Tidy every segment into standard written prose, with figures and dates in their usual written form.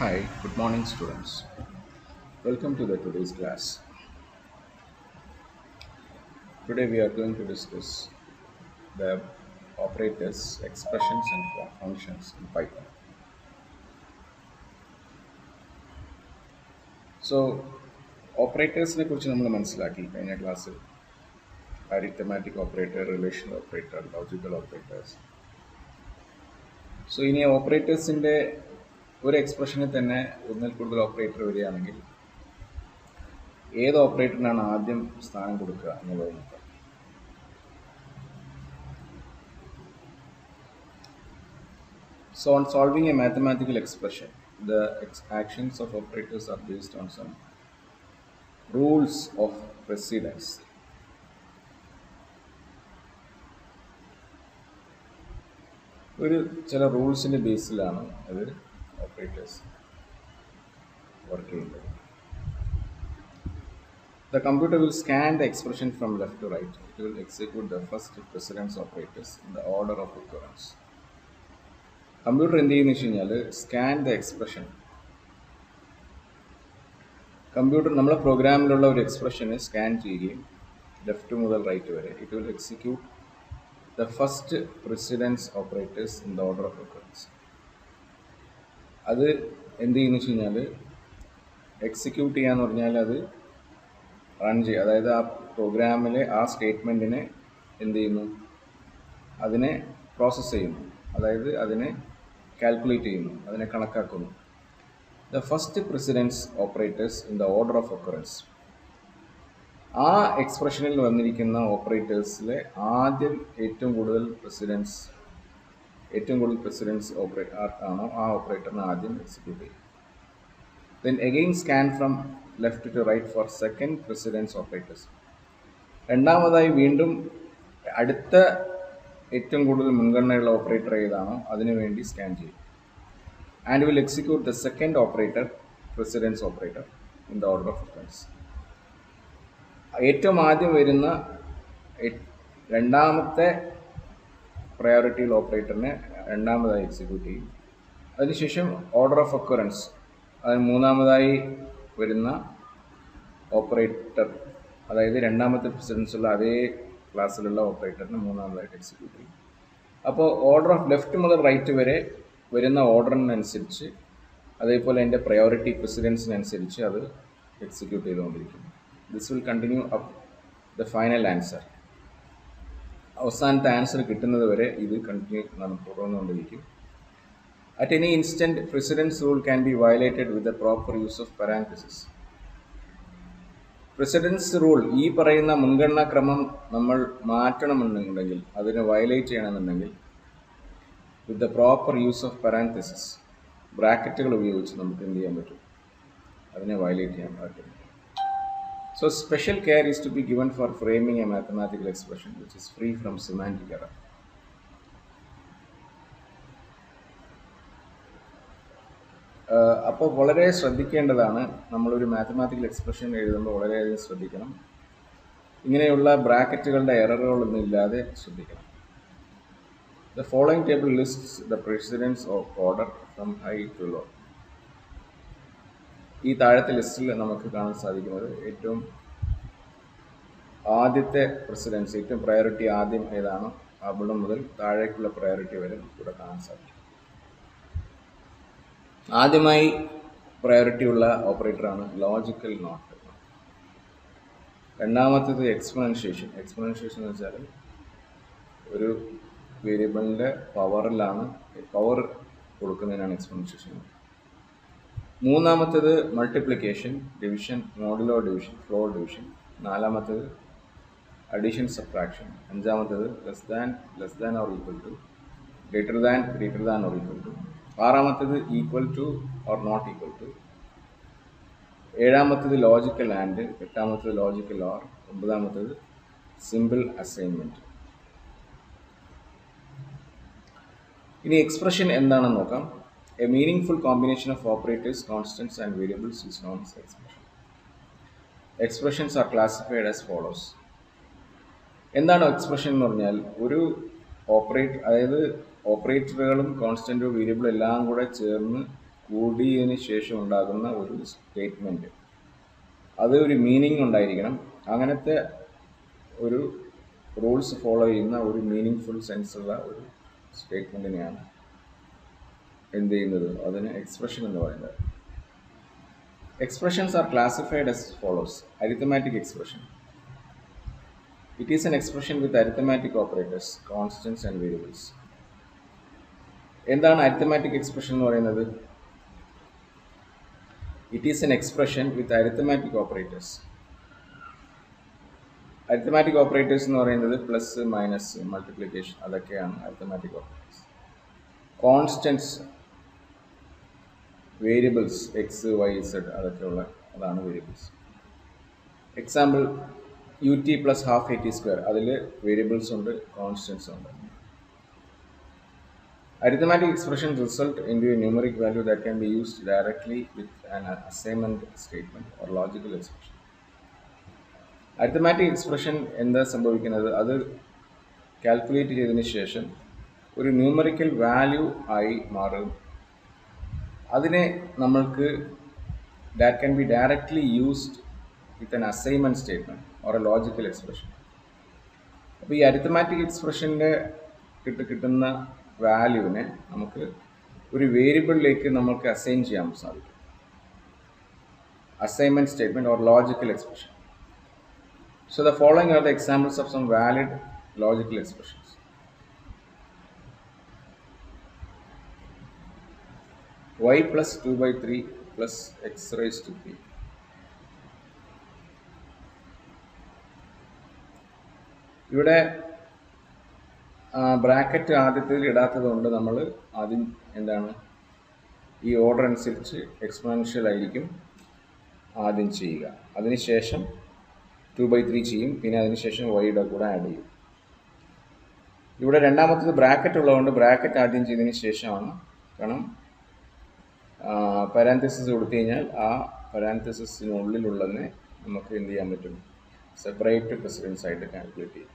Hi, good morning, students. Welcome to the today's class. Today we are going to discuss the operators, expressions, and functions in Python. So, ഓപ്പറേറ്റേഴ്സിനെ കുറിച്ച് നമ്മൾ മനസ്സിലാക്കി കഴിഞ്ഞ ക്ലാസ്സിൽ arithmetic operator, relational operator, logical operators. So ഇനി ഓപ്പറേറ്റേഴ്സിൻ്റെ ഒരു എക്സ്പ്രഷനിൽ തന്നെ ഒന്നിൽ കൂടുതൽ ഓപ്പറേറ്റർ വരികയാണെങ്കിൽ ഏത് ഓപ്പറേറ്ററിനാണ് ആദ്യം സ്ഥാനം കൊടുക്കുക എന്നുള്ളത് നോക്കാം. So, on solving a mathematical expression, the actions of operators are based on some rules of precedence. ചില റൂൾസിൻ്റെ ബേസിലാണ് അത് ഓപ്പറേറ്റേഴ്സ് വർക്ക് ചെയ്യുന്നത്. The computer will scan the expression from left to right. It will execute the first precedence operators in the order of occurrence. Computer എന്ത് ചെയ്യുന്നു വെച്ച് കഴിഞ്ഞാൽ scan the expression. Computer നമ്മളെ പ്രോഗ്രാമിലുള്ള ഒരു എക്സ്പ്രഷനെ സ്കാൻ ചെയ്യുകയും ലെഫ്റ്റ് മുതൽ right വരെ it will execute the first precedence operators in the order of occurrence. അത് എന്ത് ചെയ്യുന്നു വെച്ച് കഴിഞ്ഞാൽ എക്സിക്യൂട്ട് ചെയ്യാന്ന് പറഞ്ഞാൽ അത് റൺ ചെയ്യുക. അതായത് ആ പ്രോഗ്രാമിലെ ആ സ്റ്റേറ്റ്മെൻറ്റിനെ എന്ത് ചെയ്യുന്നു, അതിനെ പ്രോസസ്സ് ചെയ്യുന്നു, അതായത് അതിനെ കാൽക്കുലേറ്റ് ചെയ്യുന്നു, അതിനെ കണക്കാക്കുന്നു. The first precedence operators in the order of occurrence. ആ എക്സ്പ്രഷനിൽ വന്നിരിക്കുന്ന ഓപ്പറേറ്റേഴ്സിലെ ആദ്യം ഏറ്റവും കൂടുതൽ പ്രിസിഡൻസ് ആണോ ആ ഓപ്പറേറ്ററിനെ ആദ്യം എക്സിക്യൂട്ട് ചെയ്യും. Then again scan from left to right for second precedence operators. രണ്ടാമതായി വീണ്ടും അടുത്ത ഏറ്റവും കൂടുതൽ മുൻഗണനയുള്ള ഓപ്പറേറ്റർ ഏതാണോ അതിനുവേണ്ടി സ്കാൻ ചെയ്യും. And will execute the second operator, precedence operator in the order of occurrence. ഏറ്റവും ആദ്യം വരുന്ന രണ്ടാമത്തെ പ്രയോറിറ്റിയുള്ള ഓപ്പറേറ്ററിനെ രണ്ടാമതായി എക്സിക്യൂട്ട് ചെയ്യും. അതിനുശേഷം ഓർഡർ ഓഫ് ഒക്കറൻസ്, അതിന് മൂന്നാമതായി വരുന്ന ഓപ്പറേറ്റർ, അതായത് രണ്ടാമത്തെ പ്രിസിഡൻസുള്ള അതേ ക്ലാസ്സിലുള്ള ഓപ്പറേറ്ററിന് മൂന്നാമതായിട്ട് എക്സിക്യൂട്ട് ചെയ്യും. അപ്പോൾ ഓർഡർ ഓഫ് ലെഫ്റ്റ് മുതൽ റൈറ്റ് വരെ വരുന്ന ഓർഡറിനനുസരിച്ച്, അതേപോലെ അതിൻ്റെ പ്രയോറിറ്റി പ്രിസിഡൻസിനനുസരിച്ച് അത് എക്സിക്യൂട്ട് ചെയ്തുകൊണ്ടിരിക്കും. This will continue up the final answer. അവസാനത്തെ ആൻസർ കിട്ടുന്നത് വരെ ഇത് continue തുടർന്നുകൊണ്ടിരിക്കും. At any instant, precedence rule can be violated with the proper use of parentheses. Precedence rule, ഈ പറയുന്ന മുൻഗണനാ ക്രമം നമ്മൾ മാറ്റണമെന്നുണ്ടെങ്കിൽ, അതിനെ വയലേറ്റ് ചെയ്യണമെന്നുണ്ടെങ്കിൽ with the proper use of parentheses, ബ്രാക്കറ്റുകൾ ഉപയോഗിച്ച് നമുക്ക് എന്ത് ചെയ്യാൻ പറ്റും, അതിനെ വയലേറ്റ് ചെയ്യാൻ പറ്റും. So special care is to be given for framing a mathematical expression which is free from semantic error. അപ്പോൾ വളരെ ശ്രദ്ധിക്കേണ്ടതാണ്, നമ്മളൊരു മാത്തമാറ്റിക്കൽ എക്സ്പ്രഷൻ എഴുതുമ്പോൾ വളരെയധികം ശ്രദ്ധിക്കണം. ഇങ്ങനെയുള്ള ബ്രാക്കറ്റുകളുടെ എററുകളൊന്നും ഇല്ലാതെ ശ്രദ്ധിക്കണം. The following table lists the precedence of order from high to low. ഈ താഴത്തെ ലിസ്റ്റിൽ നമുക്ക് കാണാൻ സാധിക്കുന്നത് ഏറ്റവും ആദ്യത്തെ പ്രിസിഡൻസ്, ഏറ്റവും പ്രയോറിറ്റി ആദ്യം ഏതാണോ അവിടെ മുതൽ താഴേക്കുള്ള പ്രയോറിറ്റി വരെ ഇവിടെ കാണാൻ സാധിക്കും. ആദ്യമായി പ്രയോറിറ്റി ഉള്ള ഓപ്പറേറ്ററാണ് ലോജിക്കൽ നോട്ട്. രണ്ടാമത്തേത് എക്സ്പൊണൻഷ്യേഷൻ. എക്സ്പൊണൻഷ്യേഷൻ എന്ന് വെച്ചാൽ ഒരു വേരിയബിളിൻ്റെ പവറിലാണ്, പവർ കൊടുക്കുന്നതിനാണ് എക്സ്പൊണൻഷ്യേഷൻ. മൂന്നാമത്തേത് multiplication, division, modulo division, floor division. നാലാമത്തേത് അഡീഷൻ, സബ്ട്രാക്ഷൻ. അഞ്ചാമത്തേത് less than or equal to, greater than or equal to. ആറാമത്തേത് equal to or not equal to. ഏഴാമത്തേത് ലോജിക്കൽ ആൻഡ്. എട്ടാമത്തേത് ലോജിക്കൽ ഓർ. ഒമ്പതാമത്തേത് സിമ്പിൾ അസൈൻമെൻറ്റ്. ഇനി expression എന്താണെന്ന് നോക്കാം. A meaningful combination of operators, constants and variables is known as expression. Expressions are classified as follows. എന്താണ് expression എന്ന് പറഞ്ഞാൽ ഒരു അതായത് ഓപ്പറേറ്ററുകളും കോൺസ്റ്റൻറ്റും വേരിയബിളും എല്ലാം കൂടെ ചേർന്ന് കൂടിയതിന് ശേഷം ഉണ്ടാകുന്ന ഒരു സ്റ്റേറ്റ്മെൻറ്റ്, അത് ഒരു മീനിങ് ഉണ്ടായിരിക്കണം. അങ്ങനത്തെ ഒരു റൂൾസ് ഫോളോ ചെയ്യുന്ന ഒരു മീനിങ് ഫുൾ സെൻസുള്ള ഒരു സ്റ്റേറ്റ്മെൻറ്റിനെയാണ് എന്ത് ചെയ്യുന്നത്, അതിന് എക്സ്പ്രഷൻ എന്ന് പറയുന്നത്. Expressions are classified as follows. Arithmetic expression. It is an expression with arithmetic operators, constants and variables. എന്താണ് arithmetic expression എന്ന് പറയുന്നത്? It is an expression with arithmetic operators. Arithmetic operators എന്ന് പറയുന്നത് പ്ലസ്, മൈനസ്, മൾട്ടിപ്ലിക്കേഷൻ, അതൊക്കെയാണ് arithmetic operators. Constants, variables, x, y, z, അതൊക്കെയുള്ള അതാണ് variables. Example ut plus half at square, അതിൽ variables ഉണ്ട്, കോൺസ്റ്റൻസ് ഉണ്ട്. Arithmetic expressions result into a numeric value that can be used directly with an assignment statement or logical expression. Arithmetic expression എന്താ സംഭവിക്കുന്നത്, അത് calculate ചെയ്തതിന് ശേഷം ഒരു numerical value ആയി മാറും. അതിനെ നമ്മൾക്ക് that can be directly used with an assignment statement or a logical expression. അപ്പോൾ ഈ അരിത്തമാറ്റിക് എക്സ്പ്രഷൻ്റെ കിട്ടുന്ന വാല്യൂവിനെ നമുക്ക് ഒരു വേരിയബിളിലേക്ക് നമുക്ക് അസൈൻ ചെയ്യാൻ സാധിക്കും. Assignment statement or logical expression. So the following are the examples of some valid logical expressions. Y plus 2/3 plus x raised to 3. ഇവിടെ bracket ആദ്യത്തിൽ ഇടാത്തത് കൊണ്ട് നമ്മൾ ആദ്യം എന്താണ്, ഈ ഓർഡർ അനുസരിച്ച് എക്സ്പോണൻഷ്യൽ ആയിരിക്കും ആദ്യം ചെയ്യുക. അതിനുശേഷം 2/3 ചെയ്യും, പിന്നെ അതിനുശേഷം വൈയുടെ കൂടെ ആഡ് ചെയ്യും. ഇവിടെ രണ്ടാമത്തത് ബ്രാക്കറ്റ് ഉള്ളതുകൊണ്ട് ബ്രാക്കറ്റ് ആദ്യം ചെയ്തതിന് ശേഷമാണ്, കാരണം പരാന്തസിസ് കൊടുത്തു കഴിഞ്ഞാൽ ആ പരാന്തസിസിനുള്ളിലുള്ളതിനെ നമുക്ക് എന്ത് ചെയ്യാൻ പറ്റും, സെപ്പറേറ്റ് പ്രസിഡൻസ് ആയിട്ട് കാൽക്കുലേറ്റ് ചെയ്യും.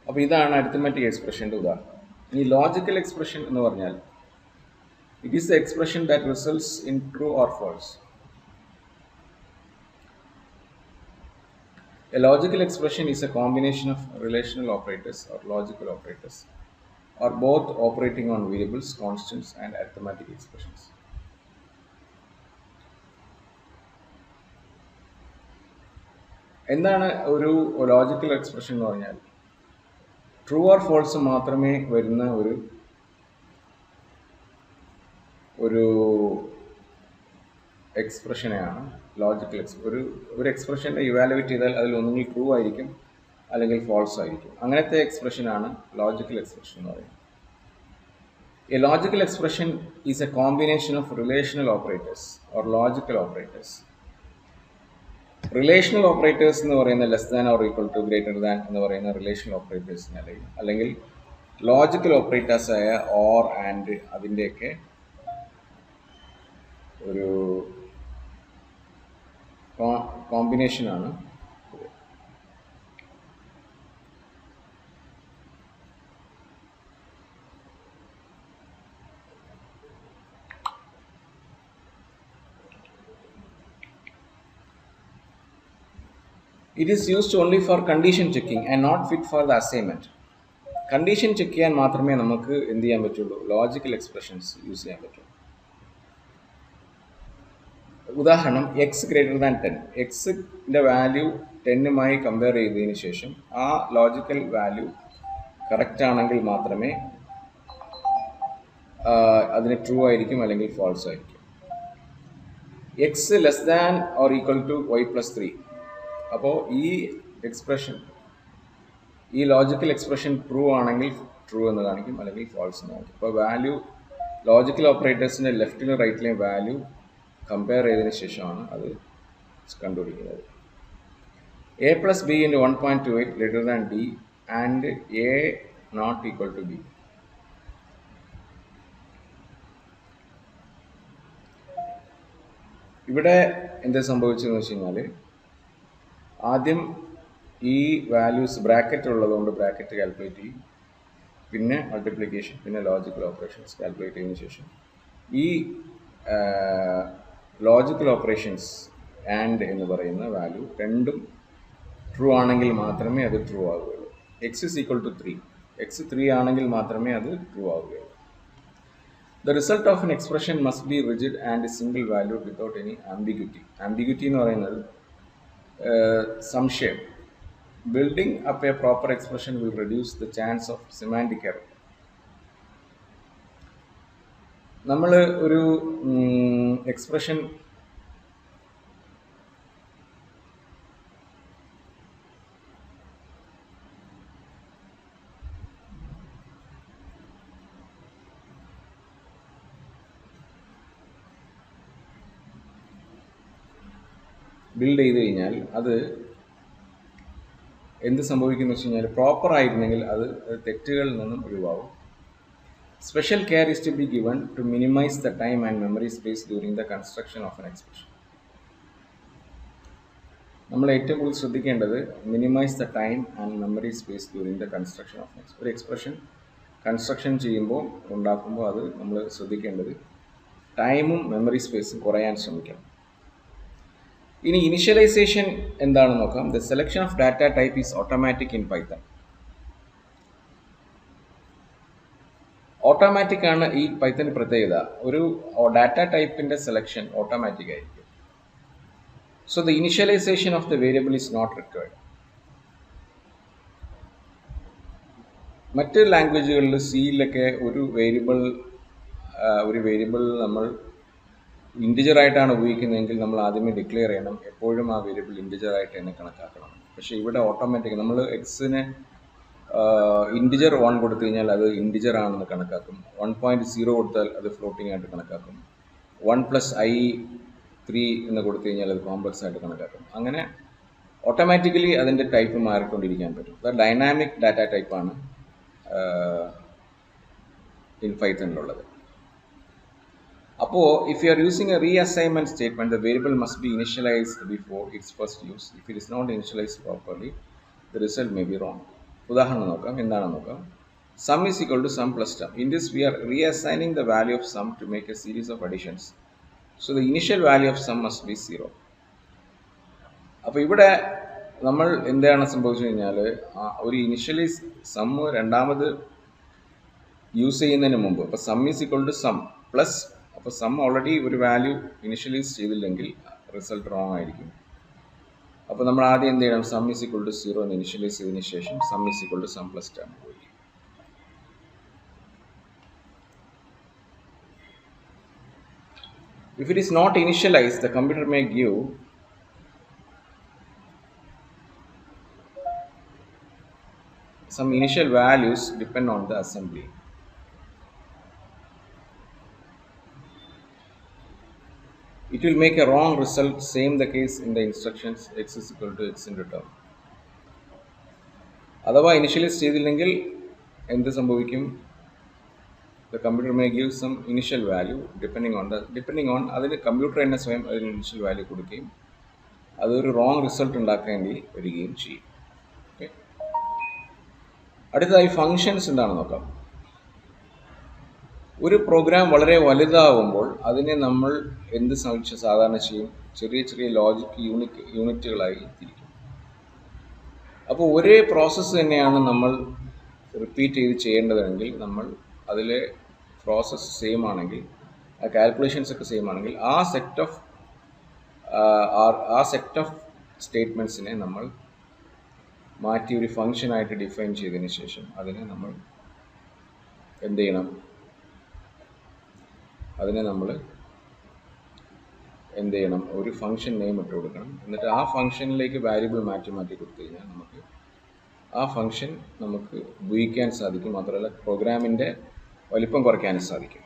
അപ്പോൾ ഇതാണ് അരിത്തമാറ്റിക് എക്സ്പ്രഷൻ്റെ ഉദാഹരണം. ഇനി ലോജിക്കൽ എക്സ്പ്രഷൻ എന്ന് പറഞ്ഞാൽ it is the expression that results in true or false. A logical expression is a combination of relational operators or logical operators, or both operating on variables, constants and arithmetic expressions. എന്താണ് ഒരു logical expression എന്ന് പറഞ്ഞാൽ? True or false മാത്രമേ വരുന്ന ഒരു എക്സ്പ്രഷനെയാണ് logical ഒരു എക്സ്പ്രഷനെ evaluate ചെയ്താൽ അതിൽ ഒന്നുകിൽ ട്രൂ ആയിരിക്കും അല്ലെങ്കിൽ ഫോൾസ് ആയിരിക്കും. അങ്ങനത്തെ എക്സ്പ്രഷനാണ് ലോജിക്കൽ എക്സ്പ്രഷൻ എന്ന് പറയുന്നത്. A logical expression is a combination of relational operators or logical operators. Relational operators എന്ന് പറയുന്ന less than or equal to greater than എന്ന് പറയുന്ന റിലേഷണൽ ഓപ്പറേറ്റേഴ്സിനെ അല്ലെങ്കിൽ ലോജിക്കൽ ഓപ്പറേറ്റേഴ്സായ ഓർ, ആൻഡ്, അതിൻ്റെയൊക്കെ ഒരു കോമ്പിനേഷനാണ്. It is used only for condition checking and not fit for the assignment. Condition check ചെയ്യാൻ മാത്രമേ നമുക്ക് എന്ത് ചെയ്യാൻ പറ്റുള്ളൂ, ലോജിക്കൽ എക്സ്പ്രഷൻസ് യൂസ് ചെയ്യാൻ പറ്റുള്ളൂ. ഉദാഹരണം, എക്സ് ഗ്രേറ്റർ ദാൻ 10. എക്സിൻ്റെ വാല്യൂ 10-മായി കമ്പയർ ചെയ്തതിന് ശേഷം ആ ലോജിക്കൽ വാല്യൂ കറക്റ്റ് ആണെങ്കിൽ മാത്രമേ അതിന് ട്രൂ ആയിരിക്കും അല്ലെങ്കിൽ ഫോൾസ് ആയിരിക്കും. X less than or equal to Y plus 3. അപ്പോൾ ഈ ലോജിക്കൽ എക്സ്പ്രഷൻ ട്രൂ ആണെങ്കിൽ ട്രൂ എന്ന് കാണിക്കും, അല്ലെങ്കിൽ ഫോൾസ് എന്ന് കാണിക്കും. അപ്പോൾ വാല്യൂ ലോജിക്കൽ ഓപ്പറേറ്റേഴ്സിൻ്റെ ലെഫ്റ്റിലും റൈറ്റിലെയും വാല്യൂ കമ്പയർ ചെയ്തതിന് ശേഷമാണ് അത് കണ്ടുപിടിക്കുന്നത്. A plus B into 1.28 greater than D and A not equal to B. ഇവിടെ എന്താ സംഭവിച്ചതെന്ന് വെച്ച് കഴിഞ്ഞാൽ, ആദ്യം ഈ വാല്യൂസ് ബ്രാക്കറ്റ് ഉള്ളതുകൊണ്ട് ബ്രാക്കറ്റ് കാൽക്കുലേറ്റ് ചെയ്യും, പിന്നെ മൾട്ടിപ്ലിക്കേഷൻ, പിന്നെ ലോജിക്കൽ ഓപ്പറേഷൻസ് കാൽക്കുലേറ്റ് ചെയ്തതിന് ശേഷം ഈ ലോജിക്കൽ ഓപ്പറേഷൻസ് ആൻഡ് എന്ന് പറയുന്ന വാല്യൂ രണ്ടും ട്രൂ ആണെങ്കിൽ മാത്രമേ അത് ട്രൂ ആവുകയുള്ളൂ. X is equal to 3, X 3 ആണെങ്കിൽ മാത്രമേ അത് ട്രൂ ആവുകയുള്ളൂ. The result of an expression must be rigid and single valued without any ambiguity. Ambiguity എന്ന് പറയുന്നത് സംശയം. Building up a proper expression will reduce the chance of semantic error. നമ്മൾ ഒരു expression build ചെയ്ത് കഴിഞ്ഞാൽ അത് എന്ത് സംഭവിക്കുന്നു വെച്ച് കഴിഞ്ഞാൽ പ്രോപ്പർ ആയിരുന്നെങ്കിൽ അത് തെറ്റുകളിൽ നിന്നും ഒഴിവാകും. Special care is to be given to minimize the time and memory space during the construction of an expression. നമ്മൾ ഏറ്റവും കൂടുതൽ ശ്രദ്ധിക്കേണ്ടത് minimize the time and memory space during the construction of ഒരു എക്സ്പ്രഷൻ കൺസ്ട്രക്ഷൻ ചെയ്യുമ്പോൾ ഉണ്ടാക്കുമ്പോൾ അത് നമ്മൾ ശ്രദ്ധിക്കേണ്ടത് ടൈമും മെമ്മറി സ്പേസും കുറയാൻ ശ്രമിക്കണം. ഇനി ഇനിഷ്യലൈസേഷൻ എന്താണെന്ന് നോക്കാം. The selection of data type is automatic in Python. Automatic ആണ് ഈ പൈത്തൺ പ്രത്യേകത. ഒരു ഡാറ്റ ടൈപ്പിന്റെ സെലക്ഷൻ ഓട്ടോമാറ്റിക് ആയിരിക്കും. So the initialisation of the variable is not required. മറ്റ് ലാംഗ്വേജുകളിൽ സിയിലൊക്കെ ഒരു വേരിയബിൾ നമ്മൾ ഇൻറ്റിജർ ആയിട്ടാണ് ഉപയോഗിക്കുന്നതെങ്കിൽ നമ്മൾ ആദ്യമേ ഡിക്ലെയർ ചെയ്യണം, എപ്പോഴും ആ വേരിയബിൾ ഇൻറ്റിജർ ആയിട്ട് തന്നെ കണക്കാക്കണം. പക്ഷേ ഇവിടെ ഓട്ടോമാറ്റിക് നമ്മൾ എക്സിന് ഇൻറ്റിജർ 1 കൊടുത്തു കഴിഞ്ഞാൽ അത് ഇൻറ്റിജർ ആണെന്ന് കണക്കാക്കും. 1.0 കൊടുത്താൽ അത് ഫ്ലോട്ടിംഗ് ആയിട്ട് കണക്കാക്കും. 1+i3 എന്ന് കൊടുത്തു കഴിഞ്ഞാൽ അത് കോംപ്ലക്സ് ആയിട്ട് കണക്കാക്കും. അങ്ങനെ ഓട്ടോമാറ്റിക്കലി അതിൻ്റെ ടൈപ്പ് മാറിക്കൊണ്ടിരിക്കാൻ പറ്റും. അത് ഡൈനാമിക് ഡാറ്റ ടൈപ്പാണ് ഇൻ പൈത്തണിലുള്ളത്. അപ്പോൾ if you are using a reassignment statement, the variable must be initialized before its first use. If it is not initialized properly the result may be wrong. ഉദാഹരണം നോക്കാം, എന്താണെന്ന് നോക്കാം. Sum is equal to sum plus sum. In this we are reassigning the value of sum to make a series of additions. So the initial value of sum must be 0. അപ്പോൾ ഇവിടെ നമ്മൾ എന്താണ് സംഭവിച്ചു കഴിഞ്ഞാൽ ഒരു ഇനിഷ്യലി സം രണ്ടാമത് use ചെയ്യുന്നതിന് മുമ്പ്, അപ്പോൾ sum is equal to sum plus, അപ്പോൾ സം ഓൾറെഡി ഒരു വാല്യൂ ഇനിഷ്യലൈസ് ചെയ്തില്ലെങ്കിൽ റിസൾട്ട് റോങ് ആയിരിക്കും. അപ്പോൾ നമ്മൾ ആദ്യം എന്ത് ചെയ്യണം, സം ഈസ് ഈക്വൽ ടു 0 എന്ന് ഇനിഷ്യലൈസ് ചെയ്തതിന് ശേഷം sum is equal to sum plus term പോയി. If it is not initialized, the computer may give some initial values depend on the assembly. It will make a wrong result. Same the case in the instructions x is equal to x in return. അഥവാ initialise ചെയ്തില്ലെങ്കിൽ എന്ത് സംഭവിക്കും? The computer may give some initial value depending on അതിന് computer തന്നെ സ്വയം അതിന് initial value കൊടുക്കുകയും അതൊരു റോങ് റിസൾട്ട് ഉണ്ടാക്കേണ്ടി വരികയും ചെയ്യും. ഓക്കെ, അടുത്തതായി ഫങ്ഷൻസ് എന്താണെന്ന് നോക്കാം. ഒരു പ്രോഗ്രാം വളരെ വലുതാവുമ്പോൾ അതിനെ നമ്മൾ എന്ത് സാധാരണ ചെയ്യും? ചെറിയ ചെറിയ ലോജിക് യൂണിറ്റുകളായി തിരിക്കും. അപ്പോൾ ഒരേ പ്രോസസ്സ് തന്നെയാണ് നമ്മൾ റിപ്പീറ്റ് ചെയ്ത് ചെയ്യേണ്ടതെങ്കിൽ നമ്മൾ അതിലെ പ്രോസസ്സ് സെയിം ആണെങ്കിൽ, ആ കാൽക്കുലേഷൻസ് ഒക്കെ സെയിം ആണെങ്കിൽ ആ സെറ്റ് ഓഫ് സ്റ്റേറ്റ്മെൻറ്റ്സിനെ നമ്മൾ മാറ്റി ഒരു ഫങ്ഷനായിട്ട് ഡിഫൈൻ ചെയ്തതിന് ശേഷം അതിനെ നമ്മൾ എന്ത് ചെയ്യണം? ഒരു ഫംഗ്ഷൻ നെയിം ഇട്ട് കൊടുക്കണം. എന്നിട്ട് ആ ഫംഗ്ഷനിലേക്ക് വാരിയബിൾ മാറ്റി കൊടുത്തു കഴിഞ്ഞാൽ നമുക്ക് ആ ഫംഗ്ഷൻ നമുക്ക് ഉപയോഗിക്കാൻ സാധിക്കും. മാത്രമല്ല പ്രോഗ്രാമിൻ്റെ വലിപ്പം കുറയ്ക്കാനും സാധിക്കും.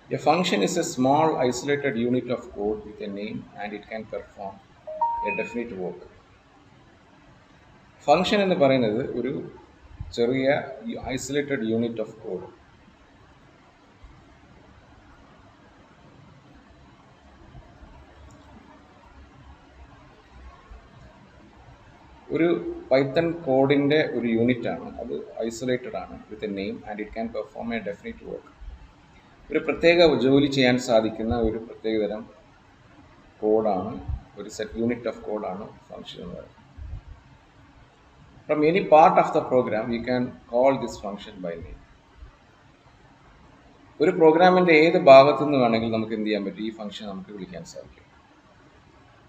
A function is a small isolated unit of code with a name and it can perform a definite work. Function എന്ന് പറയുന്നത് ഒരു ചെറിയ ഐസൊലേറ്റഡ് യൂണിറ്റ് ഓഫ് കോഡ്. ഒരു പൈത്തൺ കോഡിൻ്റെ ഒരു യൂണിറ്റ് ആണ്, അത് ഐസൊലേറ്റഡ് ആണ് with a name and it can perform A definite work. ഒരു പ്രത്യേക ജോലി ചെയ്യാൻ സാധിക്കുന്ന ഒരു പ്രത്യേകതരം കോഡാണ്, ഒരു സെറ്റ് യൂണിറ്റ് ഓഫ് കോഡാണ് ഫംഗ്ഷൻ എന്ന് പറയുന്നത്. From any part of the program you can call this function by name. ഒരു പ്രോഗ്രാമിൻ്റെ ഏത് ഭാഗത്തു നിന്ന് വേണമെങ്കിൽ നമുക്ക് എന്ത് ചെയ്യാൻ പറ്റും, ഈ ഫംഗ്ഷൻ നമുക്ക് വിളിക്കാൻ സാധിക്കും.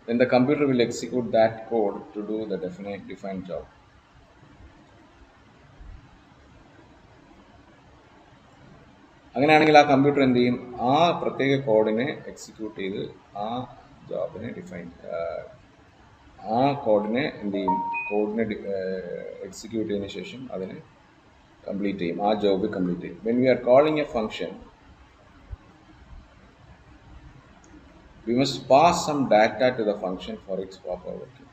Then the computer will execute that code to do the defined job. അങ്ങനെയാണെങ്കിൽ ആ കമ്പ്യൂട്ടർ എന്ത് ചെയ്യും, ആ പ്രത്യേക കോഡിനെ എക്സിക്യൂട്ട് ചെയ്ത് ആ ജോബിനെ ആ കോഡിനെ എന്ത് ചെയ്യും, കോഡിനെ എക്സിക്യൂട്ട് ചെയ്തതിന് ശേഷം അതിനെ കംപ്ലീറ്റ് ചെയ്യും, ആ ജോബ് കംപ്ലീറ്റ് ചെയ്യും. When we are calling A function we must pass some data to the function for its proper working.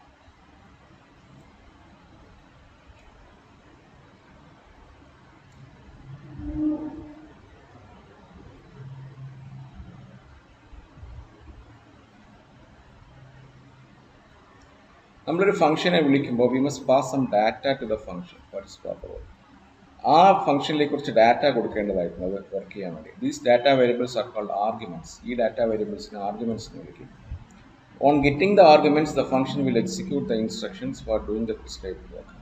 നമ്മളൊരു ഫംഗ്ഷനെ വിളിക്കുമ്പോൾ we must pass some data to the function for its proper work. ആ ഫംഗ്ഷനിലേക്ക് കുറച്ച് data കൊടുക്കേണ്ടതായിരുന്നു അത് work ചെയ്യാൻ വേണ്ടി. These data variables are called arguments. ഈ ഡാറ്റ വേരിയബിൾസിനെ ആർഗ്യുമെൻറ്റ്സ് എന്ന് വിളിക്കും. On getting the arguments the function will execute the instructions for doing the prescribed work.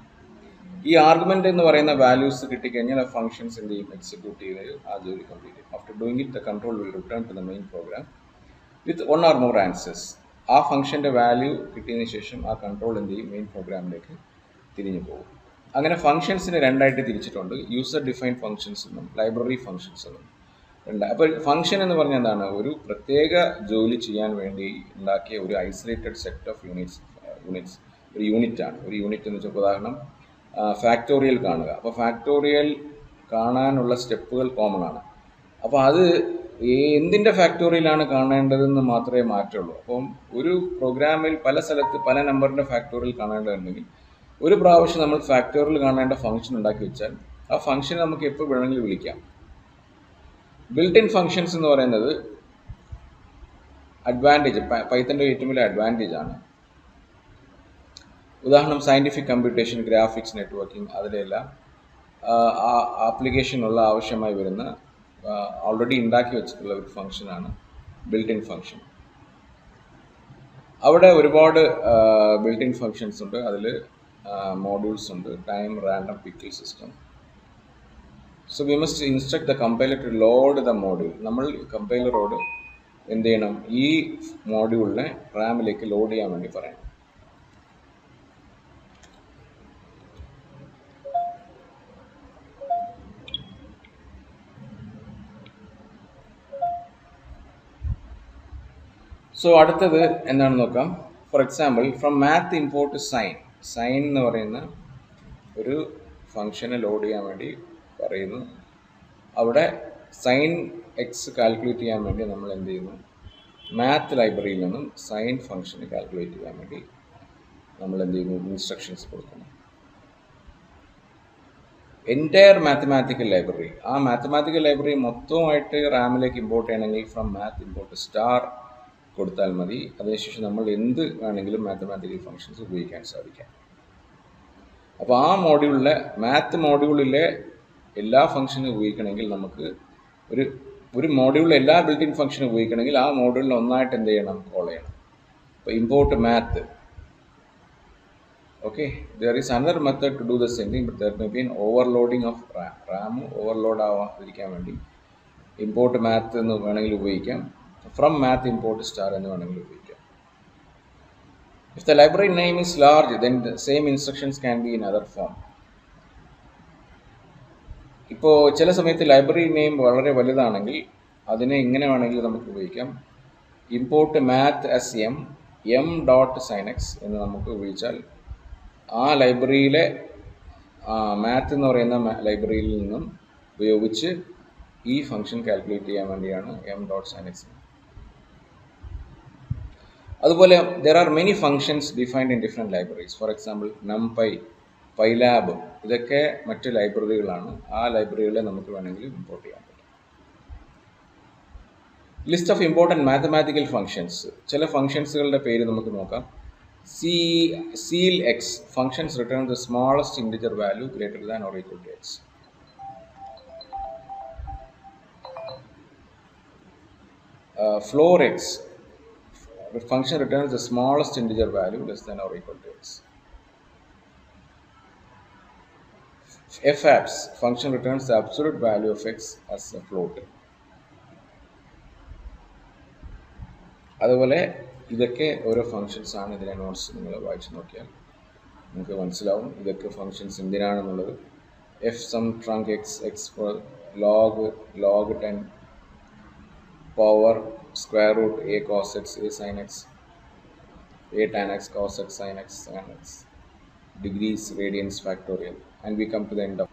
ഈ ആർഗ്യുമെൻ്റ് എന്ന് പറയുന്ന വാല്യൂസ് കിട്ടിക്കഴിഞ്ഞാൽ ആ ഫംഗ്ഷൻസ് എന്ത് ചെയ്യും, എക്സിക്യൂട്ട് ചെയ്ത് ആ ജോലി കംപ്ലീറ്റ് ചെയ്യും. After doing it the control will return to the main program with one or more answers. ആ ഫംഗ്ഷൻ്റെ വാല്യൂ കിട്ടിയതിന് ശേഷം ആ കൺട്രോൾ എന്ത് ചെയ്യും, മെയിൻ പ്രോഗ്രാമിലേക്ക് തിരിഞ്ഞു പോകും. അങ്ങനെ ഫംഗ്ഷൻസിനെ രണ്ടായിട്ട് തിരിച്ചിട്ടുണ്ട്, യൂസർ ഡിഫൈൻഡ് ഫംഗ്ഷൻസ് എന്നും ലൈബ്രറി ഫംഗ്ഷൻസ് എന്നും ഉണ്ട്. അപ്പോൾ ഫംഗ്ഷൻ എന്ന് പറഞ്ഞാൽ എന്താണ്, ഒരു പ്രത്യേക ജോലി ചെയ്യാൻ വേണ്ടി ഉണ്ടാക്കിയ ഒരു ഐസൊലേറ്റഡ് സെറ്റ് ഓഫ് യൂണിറ്റ്സ് ഒരു യൂണിറ്റാണ്. ഒരു യൂണിറ്റ് എന്ന് വെച്ചാൽ ഉദാഹരണം ഫാക്ടോറിയൽ കാണുക. അപ്പോൾ ഫാക്ടോറിയൽ കാണാനുള്ള സ്റ്റെപ്പുകൾ കോമൺ ആണ്. അപ്പോൾ അത് എന്തിൻ്റെ ഫാക്ടോറിയലാണ് കാണേണ്ടതെന്ന് മാത്രമേ മാറ്റുള്ളൂ. അപ്പം ഒരു പ്രോഗ്രാമിൽ പല സ്ഥലത്ത് പല നമ്പറിൻ്റെ ഫാക്ടോറിയൽ കാണേണ്ടതുണ്ടെങ്കിൽ ഒരു പ്രാവശ്യം നമ്മൾ ഫാക്ടോറിയൽ കാണേണ്ട ഫംഗ്ഷൻ ഉണ്ടാക്കി വെച്ചാൽ ആ ഫംഗ്ഷൻ നമുക്ക് എപ്പോൾ വേണമെങ്കിലും വിളിക്കാം. ബിൽറ്റ് ഇൻ ഫംഗ്ഷൻസ് എന്ന് പറയുന്നത് അഡ്വാൻറ്റേജ്, പൈത്തൻ്റെ ഏറ്റവും വലിയ അഡ്വാൻറ്റേജ് ആണ്. ഉദാഹരണം സയൻറ്റിഫിക് കമ്പ്യൂട്ടേഷൻ, ഗ്രാഫിക്സ്, നെറ്റ്വർക്കിംഗ്, അതിലെല്ലാം ആപ്ലിക്കേഷനുള്ള ആവശ്യമായി വരുന്ന ഓൾറെഡി ഉണ്ടാക്കി വെച്ചിട്ടുള്ള ഒരു ഫംഗ്ഷനാണ് ബിൽറ്റ് ഇൻ ഫംഗ്ഷൻ. അവിടെ ഒരുപാട് ബിൽറ്റ് ഇൻ ഫംഗ്ഷൻസ് ഉണ്ട്. അതിൽ മോഡ്യൂൾസ് ഉണ്ട്, time, random, pickle system. So we must instruct the compiler to load the module. നമ്മൾ കമ്പൈലറോട് എന്ത് ചെയ്യണം, ഈ മോഡ്യൂളിനെ റാമിലേക്ക് ലോഡ് ചെയ്യാൻ വേണ്ടി പറയണം. സോ അടുത്തത് എന്താണെന്ന് നോക്കാം. For example from math import sine. Sine എന്ന് പറയുന്ന ഒരു ഫംഗ്ഷനെ ലോഡ് ചെയ്യാൻ വേണ്ടി പറയുന്നു. അവിടെ സൈൻ എക്സ് കാൽക്കുലേറ്റ് ചെയ്യാൻ വേണ്ടി നമ്മൾ എന്ത് ചെയ്യുന്നു, മാത്ത് ലൈബ്രറിയിൽ നിന്നും സൈൻ ഫംഗ്ഷന് കാൽക്കുലേറ്റ് ചെയ്യാൻ വേണ്ടി നമ്മൾ എന്ത് ചെയ്യുന്നു, ഇൻസ്ട്രക്ഷൻസ് കൊടുക്കുന്നു. എൻറ്റയർ മാത്തമാറ്റിക്കൽ ലൈബ്രറി, ആ മാത്തമാറ്റിക്കൽ ലൈബ്രറി മൊത്തമായിട്ട് റാമിലേക്ക് ഇമ്പോർട്ട് ചെയ്യണമെങ്കിൽ ഫ്രം മാത്ത് ഇമ്പോർട്ട് സ്റ്റാർ കൊടുത്താൽ മതി. അതിനുശേഷം നമ്മൾ എന്ത് വേണമെങ്കിലും മാത്തമാറ്റിക്കൽ ഫംഗ്ഷൻസ് ഉപയോഗിക്കാൻ സാധിക്കാം. അപ്പോൾ ആ മോഡ്യൂളിലെ മാത്ത് മോഡ്യൂളിലെ എല്ലാ ഫംഗ്ഷനും ഉപയോഗിക്കണമെങ്കിൽ നമുക്ക് ഒരു മോഡ്യൂളിലെ എല്ലാ ബിൽറ്റ് ഇൻ ഫംഗ്ഷനും ഉപയോഗിക്കണമെങ്കിൽ ആ മോഡ്യൂളിൽ ഒന്നായിട്ട് എന്ത് ചെയ്യണം, കോൾ ചെയ്യണം. അപ്പോൾ import math. Okay, there is another method to do the same thing, but there may be an overloading of RAM. RAM overload ആവാതിരിക്കാൻ വേണ്ടി ഇമ്പോർട്ട് മാത്ത് എന്ന് വേണമെങ്കിൽ ഉപയോഗിക്കാം, ഫ്രം മാത്ത് ഇമ്പോർട്ട് സ്റ്റാർ എന്ന് വേണമെങ്കിൽ ഉപയോഗിക്കാം. If the library name is large, then the same instructions can be in other form. ഇപ്പോൾ ചില സമയത്ത് ലൈബ്രറി നെയിം വളരെ വലുതാണെങ്കിൽ അതിനെ ഇങ്ങനെ വേണമെങ്കിൽ നമുക്ക് ഉപയോഗിക്കാം. Import math S M dot sine x എന്ന് നമുക്ക് ഉപയോഗിച്ചാൽ ആ ലൈബ്രറിയിലെ മാത്ത് എന്ന് പറയുന്ന ലൈബ്രറിയിൽ നിന്നും ഉപയോഗിച്ച് ഈ ഫംഗ്ഷൻ കാൽക്കുലേറ്റ് ചെയ്യാൻ വേണ്ടിയാണ് എം ഡോട്ട് സൈനക്സ്. അതുപോലെ there are many functions defined in different libraries. For example NumPy, PyLab, ഇതൊക്കെ മറ്റ് ലൈബ്രറികളാണ്. ആ ലൈബ്രറികളെ നമുക്ക് വേണമെങ്കിൽ ഇമ്പോർട്ട് ചെയ്യാൻ പറ്റും. List of important mathematical functions. ചില ഫങ്ഷൻസുകളുടെ പേര് നമുക്ക് നോക്കാം. Ceal x functions return the smallest integer value greater than or equal to x. Floor x the function returns the smallest integer value less than or equal to x. Fabs function returns the absolute value of x as a float. അതുപോലെ ഇതൊക്കെ ഓരോ functions ആണ്. ഇതിലെ notes നിങ്ങൾ വായിച്ച് നോക്കിയാൽ നിങ്ങൾക്ക് മനസ്സിലാവും ഇതൊക്കെ ഫങ്ഷൻസ് എന്തിനാണെന്നുള്ളത്. Fsum trunc x x four log 10 power square root acos x asin x a tan x cos x sin x sin x degrees radians factorial, and we come to the end of